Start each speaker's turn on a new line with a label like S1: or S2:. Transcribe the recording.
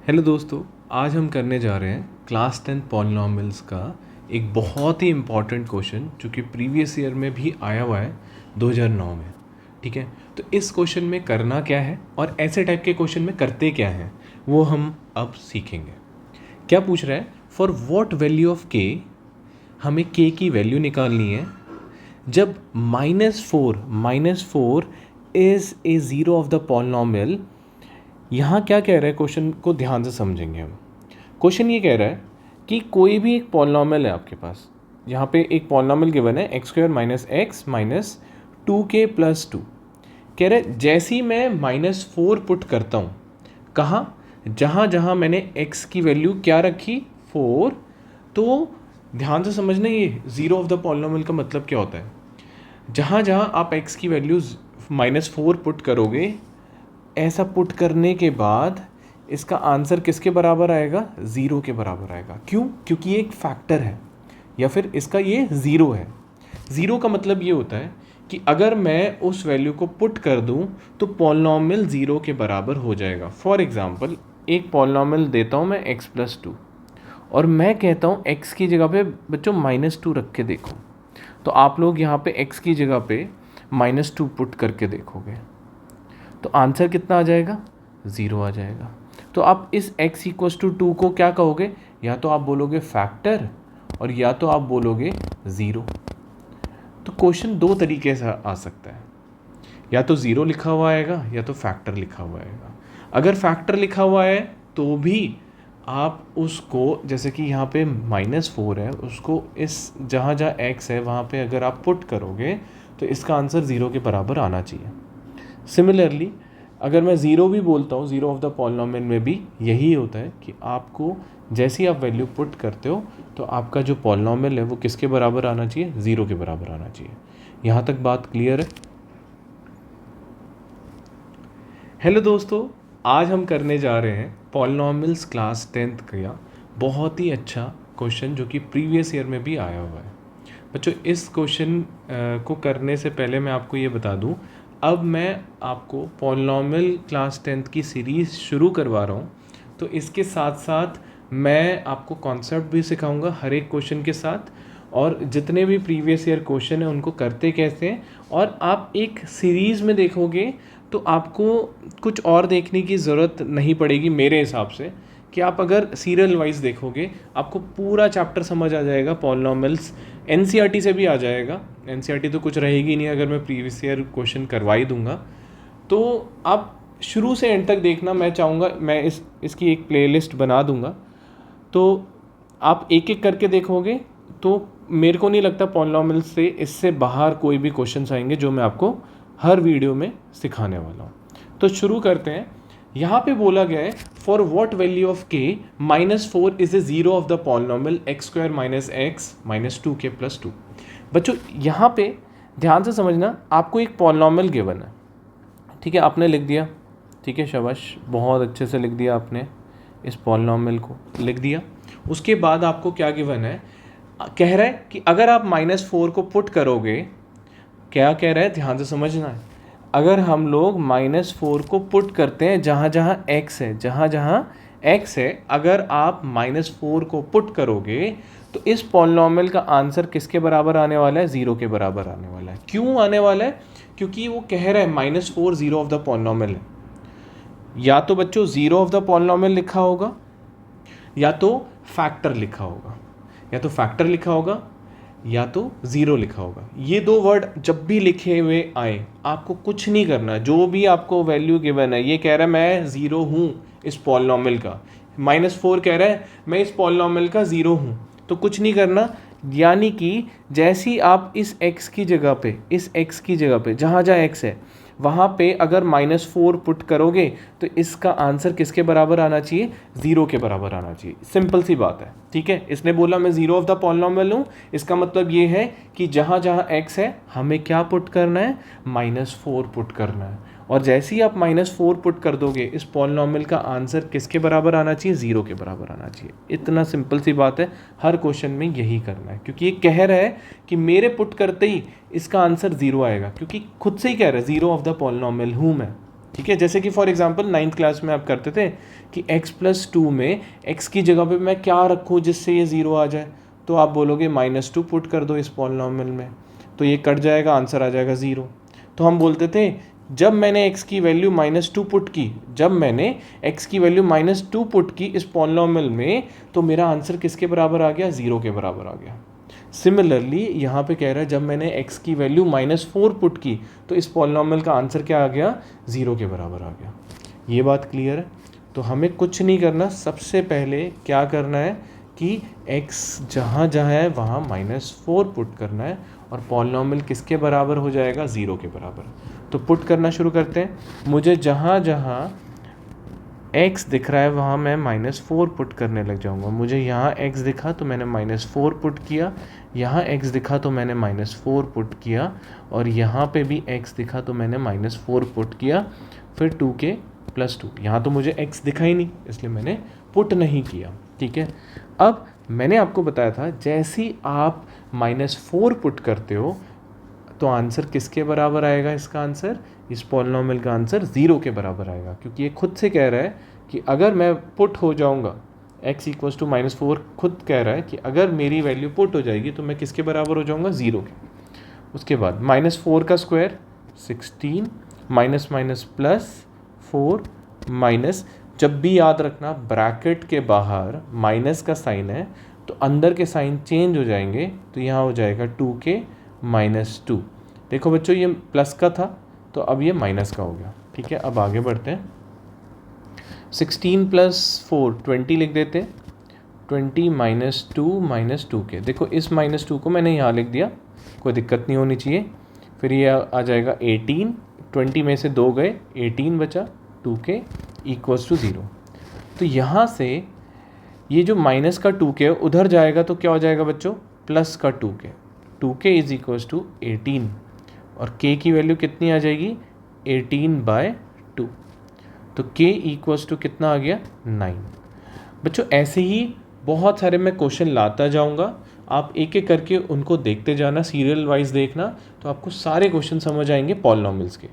S1: Hello दोस्तों, आज हम करने जा रहे हैं क्लास 10 पॉलिनॉमियल्स का एक बहुत ही इम्पॉर्टेंट क्वेश्चन जो कि प्रीवियस ईयर में भी आया हुआ है 2009 में। ठीक है, तो इस क्वेश्चन में करना क्या है और ऐसे टाइप के क्वेश्चन में करते क्या हैं वो हम अब सीखेंगे। क्या पूछ रहा है, फॉर व्हाट वैल्यू ऑफ के, हमें के की वैल्यू निकालनी है जब -4 is a zero of the polynomial. यहाँ क्या कह रहा है, क्वेश्चन को ध्यान से समझेंगे हम। क्वेश्चन ये कह रहा है कि कोई भी एक पॉलिनॉमियल है आपके पास, यहाँ पे एक पॉलिनॉमियल गिवन है x² - x - 2k + 2। कह रहा है जैसे ही मैं -4 पुट करता हूँ, कहाँ, जहाँ जहाँ मैंने x की वैल्यू क्या रखी, 4। तो ध्यान से समझना, ये ज़ीरो ऑफ द पॉलिनॉमियल का मतलब क्या होता है। जहाँ जहाँ आप x की वैल्यू -4 पुट करोगे, ऐसा पुट करने के बाद इसका आंसर किसके बराबर आएगा, ज़ीरो के बराबर आएगा। क्यों? क्योंकि ये एक फैक्टर है या फिर इसका ये ज़ीरो है। ज़ीरो का मतलब ये होता है कि अगर मैं उस वैल्यू को पुट कर दूं तो पॉलिनॉमियल ज़ीरो के बराबर हो जाएगा। फॉर एग्ज़ाम्पल, एक पॉलिनॉमियल देता हूं मैं x+2 और मैं कहता हूं x की जगह पे बच्चों -2 रख के देखो, तो आप लोग यहाँ पे x की जगह पे -2 पुट करके देखोगे तो आंसर कितना आ जाएगा, ज़ीरो आ जाएगा। तो आप इस x = 2 को क्या कहोगे, या तो आप बोलोगे फैक्टर और या तो आप बोलोगे ज़ीरो। तो क्वेश्चन दो तरीके से आ सकता है, या तो ज़ीरो लिखा हुआ आएगा या तो फैक्टर लिखा हुआ आएगा। अगर फैक्टर लिखा हुआ है तो भी आप उसको, जैसे कि यहाँ पे -4 है, उसको इस जहाँ जहाँ x है वहाँ पे अगर आप पुट करोगे तो इसका आंसर ज़ीरो के बराबर आना चाहिए। सिमिलरली अगर मैं ज़ीरो भी बोलता हूँ, ज़ीरो ऑफ द पॉलिनॉमियल में भी यही होता है कि आपको जैसे ही आप वैल्यू पुट करते हो तो आपका जो पॉलिनॉमियल है वो किसके बराबर आना चाहिए, ज़ीरो के बराबर आना चाहिए। यहाँ तक बात क्लियर है? हेलो दोस्तों, आज हम करने जा रहे हैं पॉलिनॉमियल्स क्लास 10th का बहुत ही अच्छा क्वेश्चन जो कि प्रीवियस ईयर में भी आया हुआ है। बच्चों, इस क्वेश्चन को करने से पहले मैं आपको ये बता दूं, अब मैं आपको पॉलिनॉमियल क्लास 10th की सीरीज़ शुरू करवा रहा हूँ। तो इसके साथ साथ मैं आपको कॉन्सेप्ट भी सिखाऊंगा हर एक क्वेश्चन के साथ, और जितने भी प्रीवियस ईयर क्वेश्चन हैं उनको करते कैसे हैं। और आप एक सीरीज़ में देखोगे तो आपको कुछ और देखने की ज़रूरत नहीं पड़ेगी मेरे हिसाब से, कि आप अगर सीरियल वाइज देखोगे आपको पूरा चैप्टर समझ आ जाएगा पॉलिनॉमियल्स। एनसीईआरटी से भी आ जाएगा, एनसीईआरटी तो कुछ रहेगी नहीं अगर मैं प्रीवियस ईयर क्वेश्चन करवा ही दूंगा। तो आप शुरू से एंड तक देखना, मैं चाहूँगा मैं इसकी एक प्लेलिस्ट बना दूंगा, तो आप एक एक करके देखोगे तो मेरे को नहीं लगता पॉलिनॉमियल्स से इससे बाहर कोई भी क्वेश्चंस आएंगे जो मैं आपको हर वीडियो में सिखाने वाला हूँ। तो शुरू करते हैं। यहाँ पे बोला गया है, for what value of k -4 is a zero of the polynomial x² - x - 2k + 2। बच्चों यहाँ पे ध्यान से समझना, आपको एक पॉलिनॉमियल गिवन है, ठीक है, आपने लिख दिया, ठीक है, शाबाश, बहुत अच्छे से लिख दिया आपने, इस पॉलिनॉमियल को लिख दिया। उसके बाद आपको क्या गिवन है, कह रहा है कि अगर आप -4 को पुट करोगे, क्या कह रहा है, ध्यान से समझना है, अगर हम लोग -4 को पुट करते हैं जहाँ जहाँ x है, जहाँ जहाँ x है, अगर आप -4 को पुट करोगे तो इस पॉलिनॉमियल का आंसर किसके बराबर आने वाला है, ज़ीरो के बराबर आने वाला है। क्यों आने वाला है? क्योंकि वो कह रहा है -4 ज़ीरो ऑफ द पॉलिनॉमियल है। या तो बच्चों ज़ीरो ऑफ द पॉलिनॉमियल लिखा होगा या तो फैक्टर लिखा होगा, या तो फैक्टर लिखा होगा या तो ज़ीरो लिखा होगा। ये दो वर्ड जब भी लिखे हुए आए आपको कुछ नहीं करना, जो भी आपको वैल्यू गिवन है, ये कह रहा है मैं ज़ीरो हूँ इस पॉलिनॉमियल का, -4 कह रहा है मैं इस पॉलिनॉमियल का ज़ीरो हूँ, तो कुछ नहीं करना। यानी कि जैसी आप इस x की जगह पे, इस x की जगह पे जहाँ जहाँ x है वहाँ पे अगर -4 पुट करोगे तो इसका आंसर किसके बराबर आना चाहिए, ज़ीरो के बराबर आना चाहिए। सिंपल सी बात है, ठीक है। इसने बोला मैं ज़ीरो ऑफ द पॉलिनॉमियल हूँ, इसका मतलब ये है कि जहाँ जहाँ x है हमें क्या पुट करना है, -4 पुट करना है। और जैसे ही आप -4 पुट कर दोगे इस पॉलिनॉमियल का आंसर किसके बराबर आना चाहिए, ज़ीरो के बराबर आना चाहिए। इतना सिंपल सी बात है, हर क्वेश्चन में यही करना है, क्योंकि ये कह रहा है कि मेरे पुट करते ही इसका आंसर ज़ीरो आएगा, क्योंकि खुद से ही कह रहा है ज़ीरो ऑफ द पॉलिनॉमियल हूँ मैं, ठीक है, जैसे कि फॉर एग्जांपल 9th क्लास में आप करते थे कि x+2 में x की जगह पे मैं क्या रखूँ जिससे ये 0 आ जाए, तो आप बोलोगे -2 पुट कर दो इस पॉलिनॉमियल में, तो ये कट जाएगा, आंसर आ जाएगा 0। तो हम बोलते थे जब मैंने x की वैल्यू -2 पुट की, जब मैंने x की वैल्यू -2 पुट की इस पॉलिनॉमियल में, तो मेरा आंसर किसके बराबर आ गया, 0 के बराबर आ गया। सिमिलरली यहाँ पे कह रहा है जब मैंने x की वैल्यू -4 पुट की तो इस पॉलिनॉमियल का आंसर क्या आ गया, 0 के बराबर आ गया। ये बात क्लियर है। तो हमें कुछ नहीं करना, सबसे पहले क्या करना है कि x जहाँ जहाँ है वहाँ -4 पुट करना है और पॉलिनॉमियल किसके बराबर हो जाएगा, 0 के बराबर। तो पुट करना शुरू करते हैं। मुझे जहाँ जहाँ x दिख रहा है वहाँ मैं -4 पुट करने लग जाऊँगा। मुझे यहाँ x दिखा तो मैंने -4 पुट किया, यहाँ x दिखा तो मैंने -4 पुट किया, और यहाँ पे भी x दिखा तो मैंने -4 पुट किया, फिर 2k + 2। यहाँ तो मुझे x दिखा ही नहीं इसलिए मैंने पुट नहीं किया। ठीक है, अब मैंने आपको बताया था जैसे ही आप -4 पुट करते हो तो आंसर किसके बराबर आएगा, इसका आंसर, इस पॉलिनॉमियल का आंसर 0 के बराबर आएगा, क्योंकि ये खुद से कह रहा है कि अगर मैं पुट हो जाऊंगा x = -4, खुद कह रहा है कि अगर मेरी वैल्यू पुट हो जाएगी तो मैं किसके बराबर हो जाऊंगा, 0 के। उसके बाद -4 का square 16, minus minus plus 4 minus, जब भी याद रखना ब्रैकेट के बाहर माइनस का साइन है तो अंदर के साइन चेंज हो जाएंगे, तो यहाँ हो जाएगा 2k - 2। देखो बच्चों ये प्लस का था तो अब ये माइनस का हो गया। ठीक है, अब आगे बढ़ते हैं। 16 + 4 20 लिख देते हैं, 20 - 2 - 2k। देखो इस -2 को मैंने यहाँ लिख दिया, कोई दिक्कत नहीं होनी चाहिए। फिर ये आ जाएगा 18, 20 में से 2 गए, 18 बचा, 2k = 0। तो यहाँ से ये जो माइनस का 2k उधर जाएगा तो क्या हो जाएगा बच्चों, प्लस का 2k, 2k = 18, और k की वैल्यू कितनी आ जाएगी, 18/2। तो k = कितना आ गया, 9। बच्चों ऐसे ही बहुत सारे मैं क्वेश्चन लाता जाऊंगा, आप एक एक करके उनको देखते जाना, सीरियल वाइज देखना, तो आपको सारे क्वेश्चन समझ आएंगे पॉलिनॉमियल्स के।